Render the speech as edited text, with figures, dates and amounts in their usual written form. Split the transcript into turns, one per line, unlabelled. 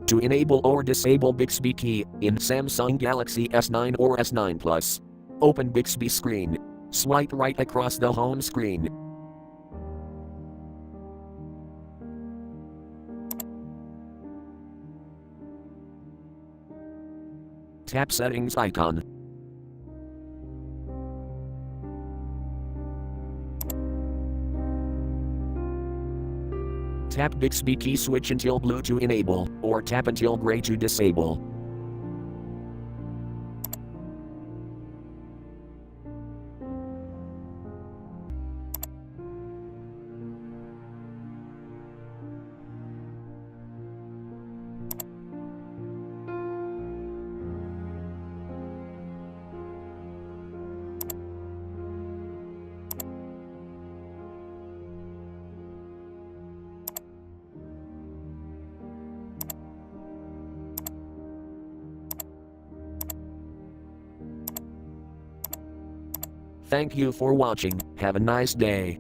To enable or disable Bixby key in Samsung Galaxy S9 or S9 Plus. Open Bixby screen. Swipe right across the home screen. Tap Settings icon. Tap Bixby key switch until blue to enable, or tap until gray to disable. Thank you for watching. Have a nice day.